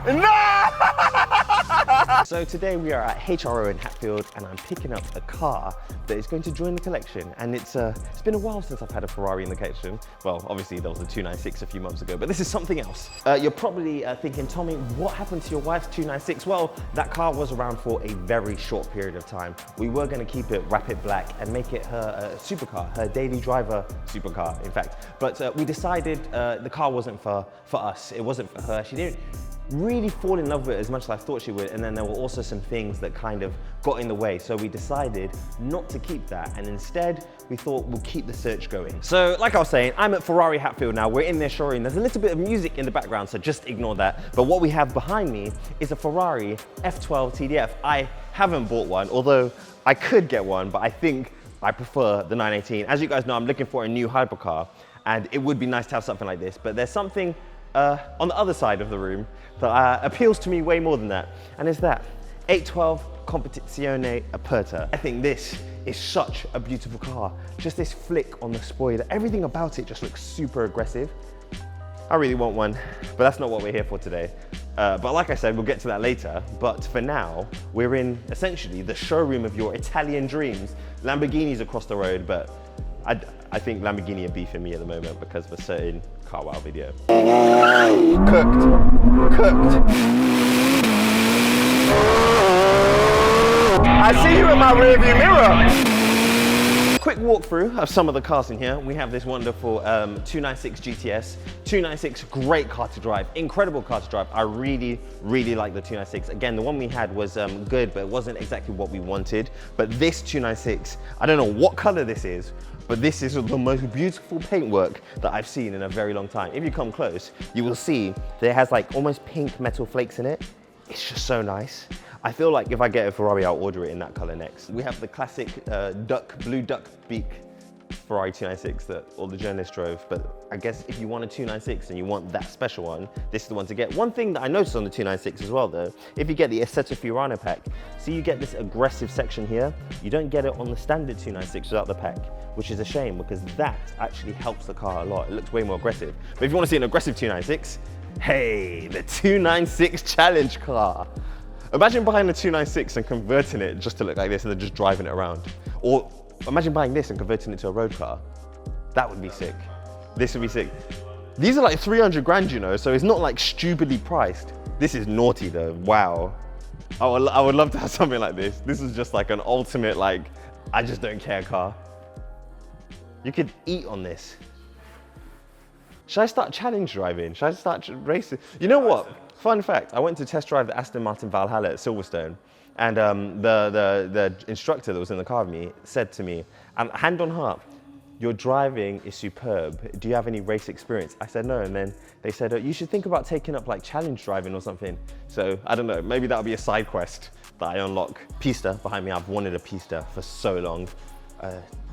No! So today we are at HRO in Hatfield and I'm picking up a car that is going to join the collection. And it's been a while since I've had a Ferrari in the collection. Well, obviously there was a 296 a few months ago, but this is something else. You're probably thinking, Tommy, what happened to your wife's 296? Well, that car was around for a very short period of time. We were going to keep it rapid black and make it her supercar, her daily driver supercar, in fact. But we decided the car wasn't for us. It wasn't for her. She didn't really fall in love with it as much as I thought she would, and then there were also some things that kind of got in the way, so we decided not to keep that, and instead we thought we'll keep the search going. So like I was saying, I'm at Ferrari Hatfield now. We're in their showroom. There's a little bit of music in the background, so just ignore that. But what we have behind me is a Ferrari F12 TDF. I haven't bought one, although I could get one, but I think I prefer the 918. As you guys know, I'm looking for a new hypercar, and it would be nice to have something like this, but there's something on the other side of the room that appeals to me way more than that, and it's that 812 Competizione Aperta. I think this is such a beautiful car. Just this flick on the spoiler, everything about it just looks super aggressive. I really want one, but that's not what we're here for today. But like I said, we'll get to that later. But for now, we're in essentially the showroom of your Italian dreams. Lamborghini's across the road, but I think Lamborghini are beefing me at the moment because of a certain car wow video. Cooked. I see you in my rearview mirror. Quick walkthrough of some of the cars in here. We have this wonderful 296 GTS. 296, great car to drive, incredible car to drive. I really like the 296. Again, the one we had was good, but it wasn't exactly what we wanted. But this 296, I don't know what color this is, but this is the most beautiful paintwork that I've seen in a very long time. If you come close, you will see that it has like almost pink metal flakes in it. It's just so nice. I feel like if I get a Ferrari, I'll order it in that color next. We have the classic blue duck beak Ferrari 296 that all the journalists drove, but I guess if you want a 296 and you want that special one, this is the one to get. One thing that I noticed on the 296 as well though, if you get the Assetto Fiorano pack, see you get this aggressive section here, you don't get it on the standard 296 without the pack, which is a shame because that actually helps the car a lot. It looks way more aggressive. But if you want to see an aggressive 296, hey, the 296 challenge car. Imagine buying a 296 and converting it just to look like this and then just driving it around. Or imagine buying this and converting it to a road car. That would be sick. This would be sick. These are like 300 grand, you know, so it's not like stupidly priced. This is naughty though, wow. I would love to have something like this. This is just like an ultimate, like, I just don't care car. You could eat on this. Should I start challenge driving? Should I start racing? You know what? Fun fact, I went to test drive the Aston Martin Valhalla at Silverstone, and the instructor that was in the car with me said to me, hand on heart, your driving is superb. Do you have any race experience? I said no, and then they said, you should think about taking up like challenge driving or something. So I don't know, maybe that'll be a side quest that I unlock. Pista behind me, I've wanted a Pista for so long.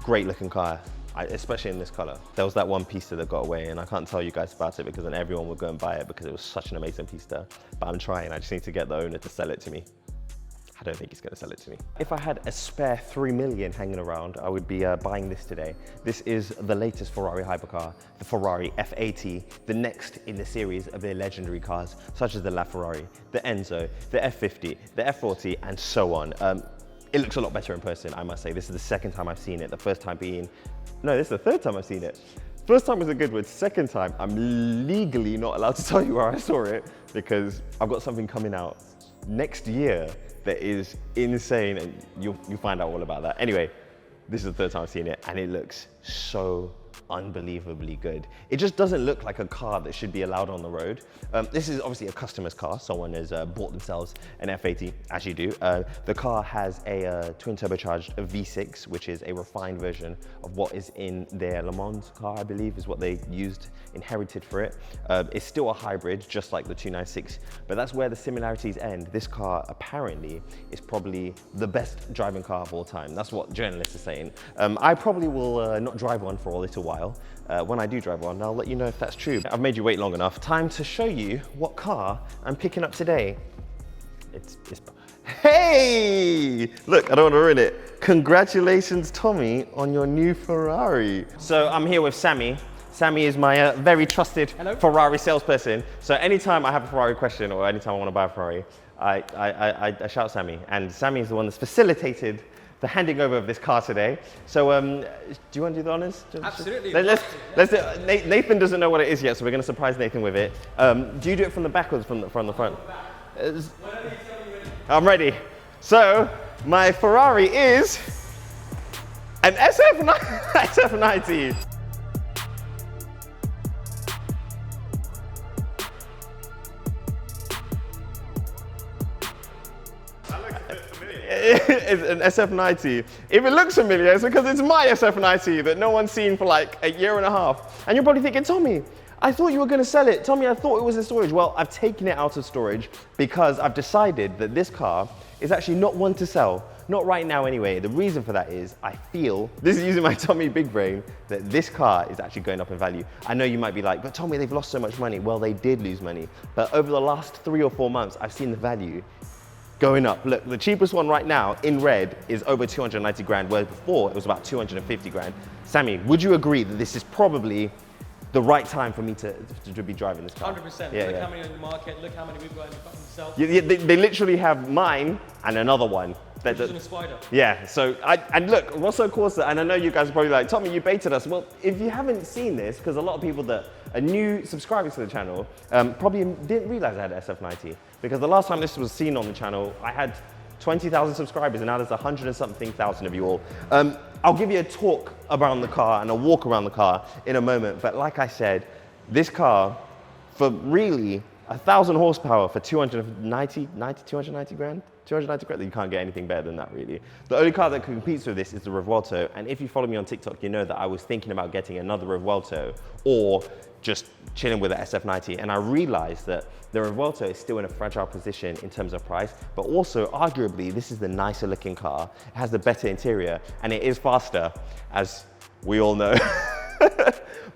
Great looking car. Especially in this color. There was that one Pista that got away and I can't tell you guys about it because then everyone would go and buy it because it was such an amazing Pista. But I'm trying, I just need to get the owner to sell it to me. I don't think he's gonna sell it to me. If I had a spare 3 million hanging around, I would be buying this today. This is the latest Ferrari hypercar, the Ferrari F80, the next in the series of their legendary cars, such as the LaFerrari, the Enzo, the F50, the F40, and so on. It looks a lot better in person, I must say. This is the second time I've seen it, the first time being, no, this is the third time I've seen it. First time was a good word, second time, I'm legally not allowed to tell you where I saw it because I've got something coming out next year that is insane and you'll find out all about that. Anyway, this is the third time I've seen it and it looks so unbelievably good. It just doesn't look like a car that should be allowed on the road. This is obviously a customer's car. Someone has bought themselves an F80, as you do. The car has a twin turbocharged V6, which is a refined version of what is in their Le Mans car, I believe, is what they used, inherited for it. It's still a hybrid, just like the 296, but that's where the similarities end. This car apparently is probably the best driving car of all time. That's what journalists are saying. I probably will not drive one for a little while. When I do drive one, I'll let you know if that's true. I've made you wait long enough. Time to show you what car I'm picking up today. Hey! Look, I don't want to ruin it. Congratulations, Tommy, on your new Ferrari. So I'm here with Sammy. Sammy is my very trusted Ferrari salesperson. So anytime I have a Ferrari question or anytime I want to buy a Ferrari, I shout Sammy. And Sammy is the one that's facilitated the handing over of this car today. So do you want to do the honors? Absolutely. Let's do it. Nathan doesn't know what it is yet, so we're going to surprise Nathan with it. Do you do it from the back or from the front? I'm ready. So my Ferrari is an SF90. It's an SF90. If it looks familiar, it's because it's my SF90 that no one's seen for like a year and a half. And you're probably thinking, Tommy, I thought you were going to sell it. Tommy, I thought it was in storage. Well, I've taken it out of storage because I've decided that this car is actually not one to sell. Not right now anyway. The reason for that is I feel, this is using my Tommy big brain, that this car is actually going up in value. I know you might be like, but Tommy, they've lost so much money. Well, they did lose money. But over the last 3 or 4 months, I've seen the value going up. Look, the cheapest one right now in red is over 290 grand, whereas before it was about 250 grand. Sammy, would you agree that this is probably the right time for me to be driving this car? 100%. Yeah, look how many on the market, look how many we've got in the fucking sales. Yeah, they literally have mine and another one. Which is in a Spider. Yeah, so, and look, Rosso Corsa, and I know you guys are probably like, Tommy, you baited us. Well, if you haven't seen this, because a lot of people that are new subscribers to the channel probably didn't realize I had an SF90. Because the last time this was seen on the channel, I had 20,000 subscribers, and now there's 100 and something thousand of you all. I'll give you a talk around the car and a walk around the car in a moment, but like I said, this car, for really 1,000 horsepower for 290 grand? 290 grand, you can't get anything better than that, really. The only car that competes with this is the Revuelto, and if you follow me on TikTok, you know that I was thinking about getting another Revuelto or just chilling with the SF90, and I realized that the Revuelto is still in a fragile position in terms of price, but also arguably this is the nicer looking car. It has the better interior, and it is faster, as we all know.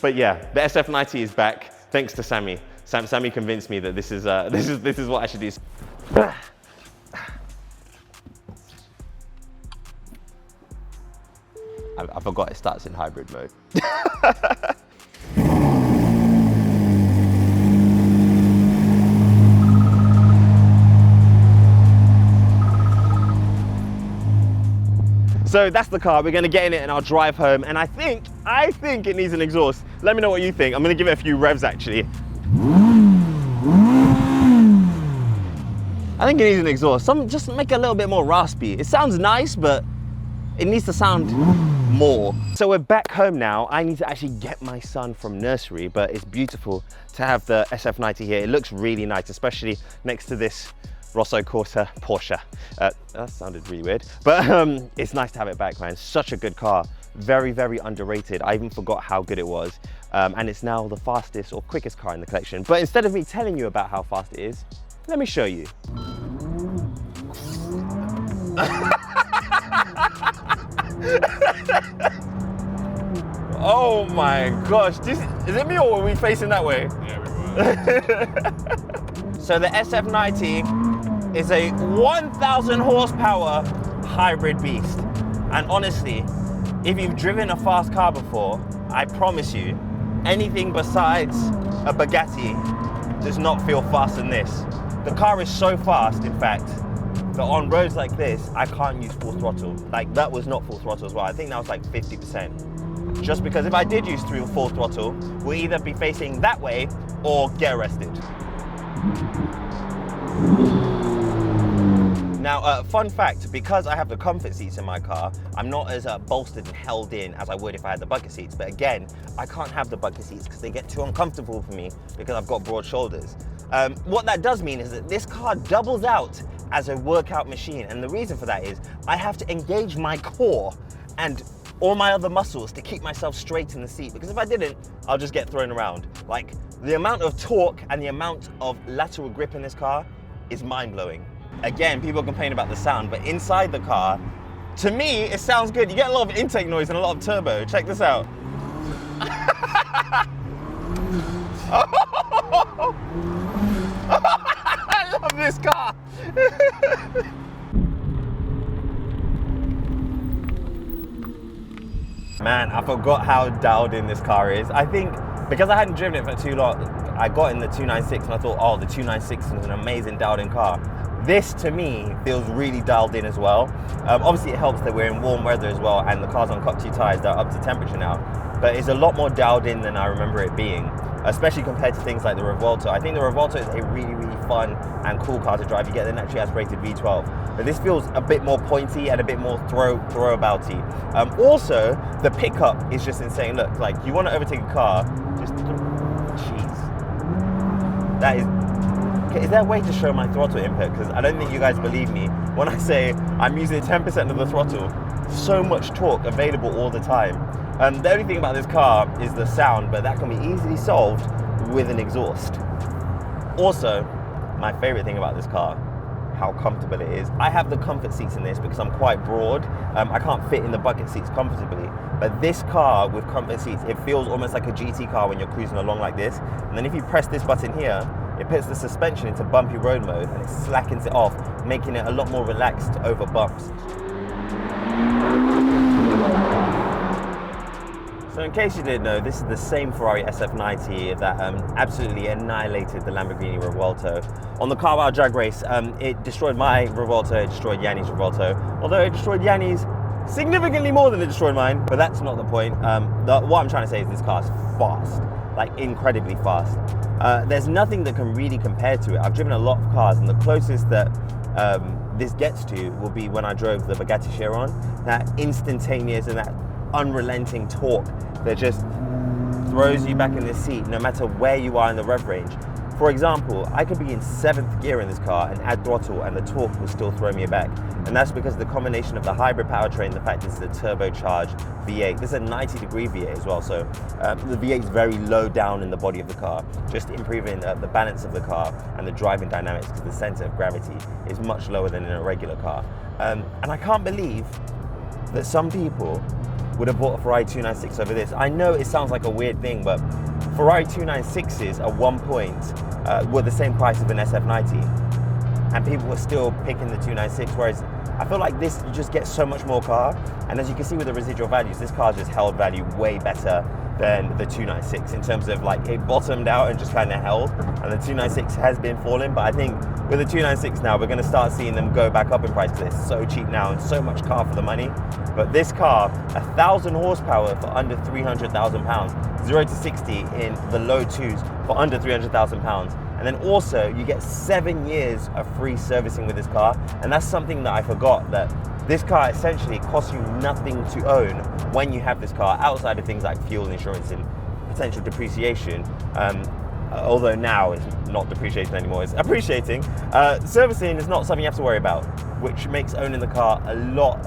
But yeah, the SF90 is back thanks to Sammy. Sammy convinced me that this is what I should do. I forgot it starts in hybrid mode. So that's the car, we're gonna get in it and I'll drive home, and I think it needs an exhaust. Let me know what you think. I'm gonna give it a few revs actually. I think it needs an exhaust. Just make it a little bit more raspy. It sounds nice, but it needs to sound more. So we're back home now. I need to actually get my son from nursery, but it's beautiful to have the SF90 here. It looks really nice, especially next to this Rosso Corsa Porsche. That sounded really weird, but it's nice to have it back, man. Such a good car. Very, very underrated. I even forgot how good it was. And it's now the fastest or quickest car in the collection. But instead of me telling you about how fast it is, let me show you. Oh my gosh, is it me or are we facing that way? Yeah, we were. So the SF90 is a 1,000 horsepower hybrid beast. And honestly, if you've driven a fast car before, I promise you, anything besides a Bugatti does not feel faster than this. The car is so fast, in fact, that on roads like this, I can't use full throttle. Like, that was not full throttle as well. I think that was like 50%. Just because if I did use full throttle, we'll either be facing that way or get arrested. Now, fun fact, because I have the comfort seats in my car, I'm not as bolstered and held in as I would if I had the bucket seats. But again, I can't have the bucket seats because they get too uncomfortable for me because I've got broad shoulders. What that does mean is that this car doubles out as a workout machine. And the reason for that is I have to engage my core and all my other muscles to keep myself straight in the seat, because if I didn't, I'll just get thrown around. Like, the amount of torque and the amount of lateral grip in this car is mind-blowing. Again, people complain about the sound, but inside the car, to me, it sounds good. You get a lot of intake noise and a lot of turbo. Check this out. I love this car. Man, I forgot how dialed in this car is. I think Because I hadn't driven it for too long, I got in the 296 and I thought, oh, the 296 is an amazing dialed in car. This, to me, feels really dialed in as well. Obviously, it helps that we're in warm weather as well, and the car's on Cut 2 tyres that are up to temperature now. But it's a lot more dialed in than I remember it being, especially compared to things like the Revolto. I think the Revolto is a really, really fun and cool car to drive. You get the naturally aspirated V12. But this feels a bit more pointy and a bit more throw-abouty. Also, the pickup is just insane. Look, like, you want to overtake a car, just, jeez. That is there a way to show my throttle input? Because I don't think you guys believe me when I say I'm using 10% of the throttle. So much torque available all the time. The only thing about this car is the sound, but that can be easily solved with an exhaust. Also, my favorite thing about this car, how comfortable it is. I have the comfort seats in this because I'm quite broad. I can't fit in the bucket seats comfortably. But this car with comfort seats, it feels almost like a GT car when you're cruising along like this. And then if you press this button here, it puts the suspension into bumpy road mode and it slackens it off, making it a lot more relaxed over bumps. So in case you didn't know, this is the same Ferrari SF90 that absolutely annihilated the Lamborghini Revuelto. On the Car Wow drag race, it destroyed my Revuelto, it destroyed Yanni's Revuelto, although it destroyed Yanni's significantly more than it destroyed mine, but that's not the point. What I'm trying to say is this car is fast, like incredibly fast. There's nothing that can really compare to it. I've driven a lot of cars, and the closest that this gets to will be when I drove the Bugatti Chiron. That instantaneous and that unrelenting torque that just throws you back in the seat no matter where you are in the rev range. For example, I could be in 7th gear in this car and add throttle and the torque will still throw me back. And that's because of the combination of the hybrid powertrain, the fact this is a turbocharged V8. This is a 90-degree V8 as well, so the V8 is very low down in the body of the car, just improving the balance of the car and the driving dynamics because the center of gravity is much lower than in a regular car. And I can't believe that some people would have bought a Ferrari 296 over this. I know it sounds like a weird thing, but Ferrari 296s at one point were the same price of an SF90, and people were still picking the 296, whereas I feel like this, you just get so much more car, and as you can see with the residual values, this car just held value way better than the 296 in terms of like it bottomed out and just kind of held, and the 296 has been falling, but I think with the 296 now we're going to start seeing them go back up in price because it's so cheap now and so much car for the money. But this car, 1,000 horsepower for under 300,000 pounds, 0 to 60 in the low twos for under 300,000 pounds. And then also you get 7 years of free servicing with this car, and that's something that I forgot, that this car essentially costs you nothing to own when you have this car, outside of things like fuel, insurance, and potential depreciation. Although now it's not depreciating anymore, it's appreciating. Servicing is not something you have to worry about, which makes owning the car a lot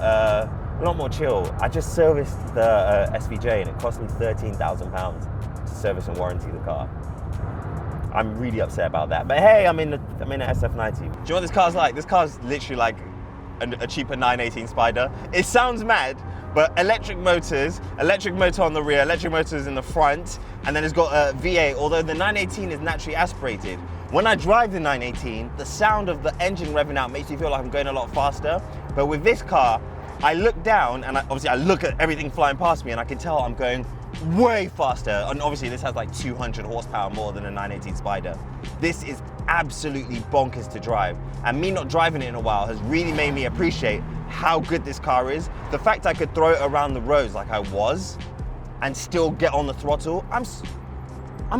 more chill. I just serviced the SVJ and it cost me £13,000 to service and warranty the car. I'm really upset about that. But hey, I'm in an SF90. Do you know what this car's like? This car's literally like a cheaper 918 Spider. It sounds mad, but electric motors, electric motor on the rear, electric motors in the front, and then it's got a V8, although the 918 is naturally aspirated. When I drive the 918, the sound of the engine revving out makes me feel like I'm going a lot faster. But with this car, I look down and obviously I look at everything flying past me and I can tell I'm going way faster. And obviously this has like 200 horsepower more than a 918 Spider. This is absolutely bonkers to drive. And me not driving it in a while has really made me appreciate how good this car is. The fact I could throw it around the roads like I was and still get on the throttle, I'm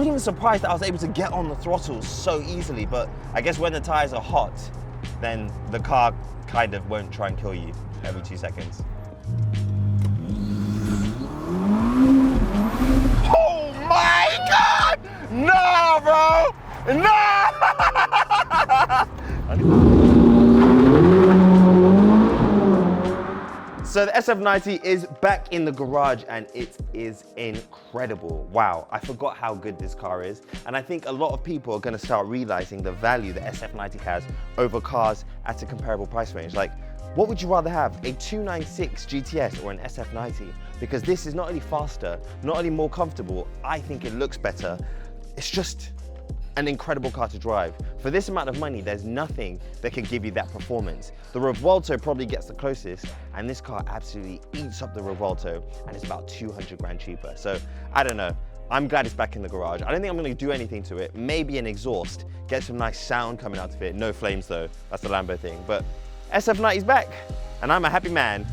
even surprised that I was able to get on the throttle so easily. But I guess when the tires are hot, then the car kind of won't try and kill you every 2 seconds. Oh my God! No, bro! No! So the SF90 is back in the garage and it is incredible. Wow, I forgot how good this car is. And I think a lot of people are gonna start realizing the value the SF90 has over cars at a comparable price range. Like, what would you rather have, a 296 GTS or an SF90? Because this is not only faster, not only more comfortable, I think it looks better. It's just an incredible car to drive. For this amount of money, there's nothing that can give you that performance. The Revuelto probably gets the closest, and this car absolutely eats up the Revuelto, and it's about 200 grand cheaper. So I don't know. I'm glad it's back in the garage. I don't think I'm gonna do anything to it. Maybe an exhaust, get some nice sound coming out of it. No flames though, that's the Lambo thing. But SF90's back, and I'm a happy man.